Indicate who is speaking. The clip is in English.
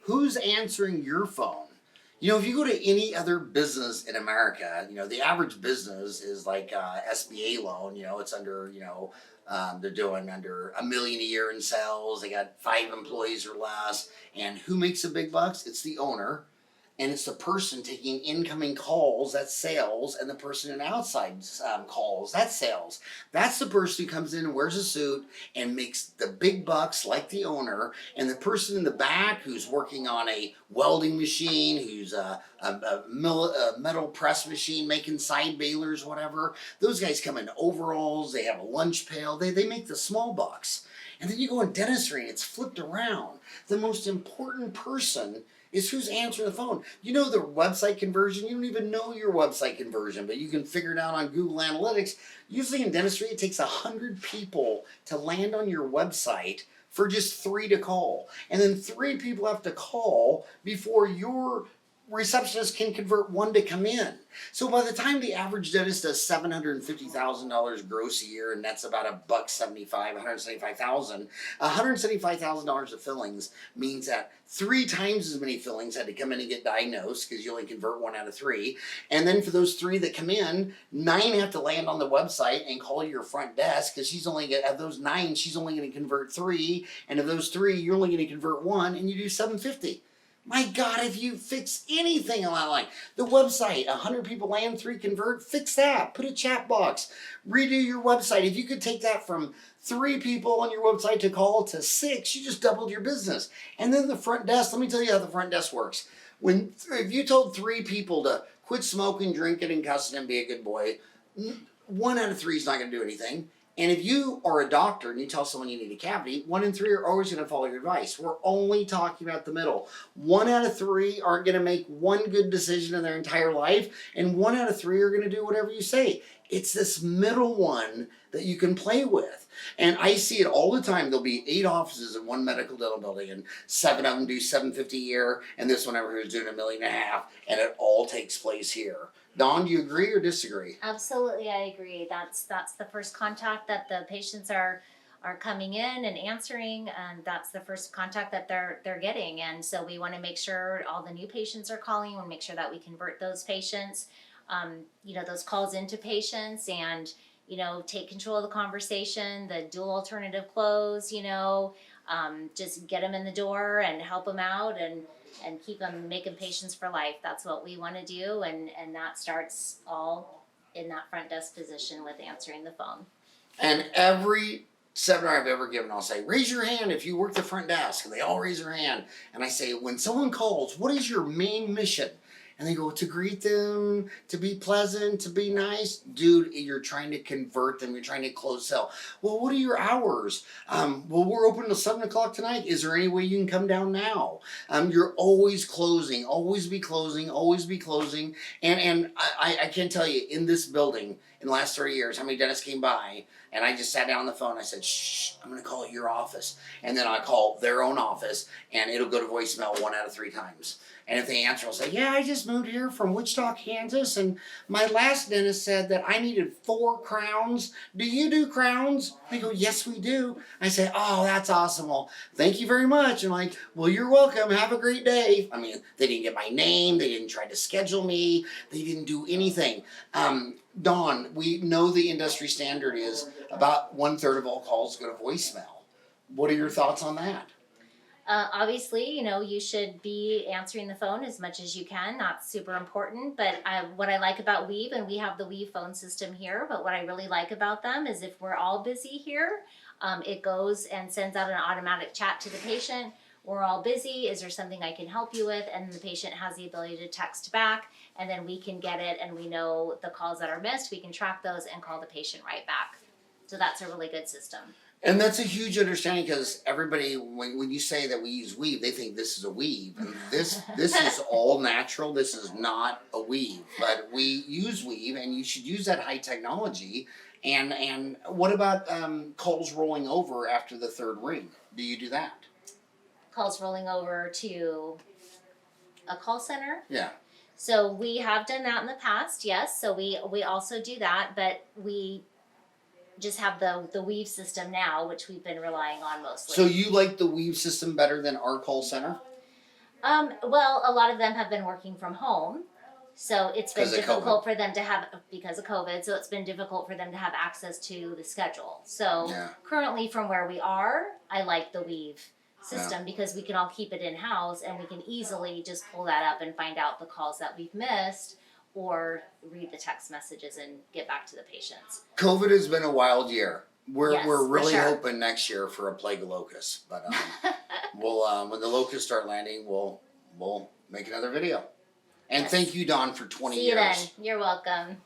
Speaker 1: who's answering your phone? You know, if you go to any other business in America, you know, the average business is like SBA loan, you know, it's under, they're doing under $1 million a year in sales. They got 5 employees or less. And who makes the big bucks? It's the owner. And it's the person taking incoming calls, that's sales, and the person in outside calls, that's sales. That's the person who comes in and wears a suit and makes the big bucks like the owner, and the person in the back who's working on a welding machine, who's a metal press machine, making side balers, whatever. Those guys come in overalls, they have a lunch pail, they make the small bucks. And then you go in dentistry and it's flipped around. The most important person is who's answering the phone. You know the website conversion, you don't even know your website conversion, but you can figure it out on Google Analytics. Usually in dentistry, it takes 100 people to land on your website for just 3 to call. And then 3 people have to call before your receptionist can convert 1 to come in. So by the time the average dentist does $750,000 gross a year, and that's about $175,000, $175,000 of fillings means that 3 times as many fillings had to come in and get diagnosed, because you only convert 1 out of 3. And then for those 3 that come in, 9 have to land on the website and call your front desk, because she's only of those 9, she's only going to convert 3, and of those 3, you're only going to convert 1, and you do 750. My God, if you fix anything on that line, the website, 100 people land, 3 convert, fix that. Put a chat box. Redo your website. If you could take that from 3 people on your website to call to 6, you just doubled your business. And then the front desk, let me tell you how the front desk works. If you told 3 people to quit smoking, drinking, and cussing and be a good boy, 1 out of 3 is not going to do anything. And if you are a doctor and you tell someone you need a cavity, 1 in 3 are always going to follow your advice. We're only talking about the middle. 1 out of 3 aren't going to make 1 good decision in their entire life, and 1 out of 3 are going to do whatever you say. It's this middle one that you can play with. And I see it all the time. There'll be 8 offices in one medical dental building, and 7 of them do $750 a year, and this one over here is doing $1.5 million, and it all takes place here. Dawn, do you agree or disagree?
Speaker 2: Absolutely, I agree. That's the first contact that the patients are coming in and answering, and that's the first contact that they're getting. And so we want to make sure all the new patients are calling. We want to make sure that we convert those patients, those calls into patients, and take control of the conversation, the dual alternative close, just get them in the door and help them out and keep them making patients for life. That's what we want to do, and that starts all in that front desk position with answering the phone.
Speaker 1: And every seminar I've ever given, I'll say, raise your hand if you work the front desk. And they all raise their hand. And I say, when someone calls, what is your main mission? And they go, to greet them, to be pleasant, to be nice. Dude, you're trying to convert them. You're trying to close sell. Well, what are your hours? Well, we're open till 7 o'clock tonight. Is there any way you can come down now? You're always closing. Always be closing. Always be closing. And I can't tell you, in this building, in the last 30 years, how many dentists came by, and I just sat down on the phone. I said, shh, I'm going to call your office. And then I call their own office, and it'll go to voicemail 1 out of 3 times. And if they answer, I'll say, yeah, I just moved here from Wichita, Kansas, and my last dentist said that I needed 4 crowns. Do you do crowns? They go, yes, we do. I say, oh, that's awesome. Well, thank you very much. And I'm like, well, you're welcome. Have a great day. I mean, they didn't get my name. They didn't try to schedule me. They didn't do anything. Dawn, we know the industry standard is about 1/3 of all calls go to voicemail. What are your thoughts on that?
Speaker 2: Obviously, you should be answering the phone as much as you can. That's super important. But what I like about Weave, and we have the Weave phone system here, but what I really like about them is if we're all busy here, it goes and sends out an automatic chat to the patient. We're all busy. Is there something I can help you with? And the patient has the ability to text back, and then we can get it, and we know the calls that are missed. We can track those and call the patient right back. So that's a really good system.
Speaker 1: And that's a huge understanding, because everybody, when you say that we use Weave, they think this is a weave. And this is all natural. This is not a weave. But we use Weave, and you should use that high technology. And what about calls rolling over after the 3rd ring? Do you do that?
Speaker 2: Calls rolling over to a call center?
Speaker 1: Yeah.
Speaker 2: So we have done that in the past, yes. So we also do that, but we just have the Weave system now, which we've been relying on mostly.
Speaker 1: So you like the Weave system better than our call center?
Speaker 2: Well, a lot of them have been working from home. So it's been
Speaker 1: 'Cause of
Speaker 2: difficult for them to have, because of COVID, so it's been difficult for them to have access to the schedule. So
Speaker 1: Yeah.
Speaker 2: currently from where we are, I like the Weave system because we can all keep it in house and we can easily just pull that up and find out the calls that we've missed or read the text messages and get back to the patients.
Speaker 1: COVID has been a wild year. We're
Speaker 2: Yes,
Speaker 1: we're
Speaker 2: for
Speaker 1: really
Speaker 2: sure.
Speaker 1: hoping next year for a plague of locusts, but we'll when the locusts start landing, we'll make another video. And
Speaker 2: Yes.
Speaker 1: thank you, Dawn, for 20
Speaker 2: See you
Speaker 1: years.
Speaker 2: then. You're welcome.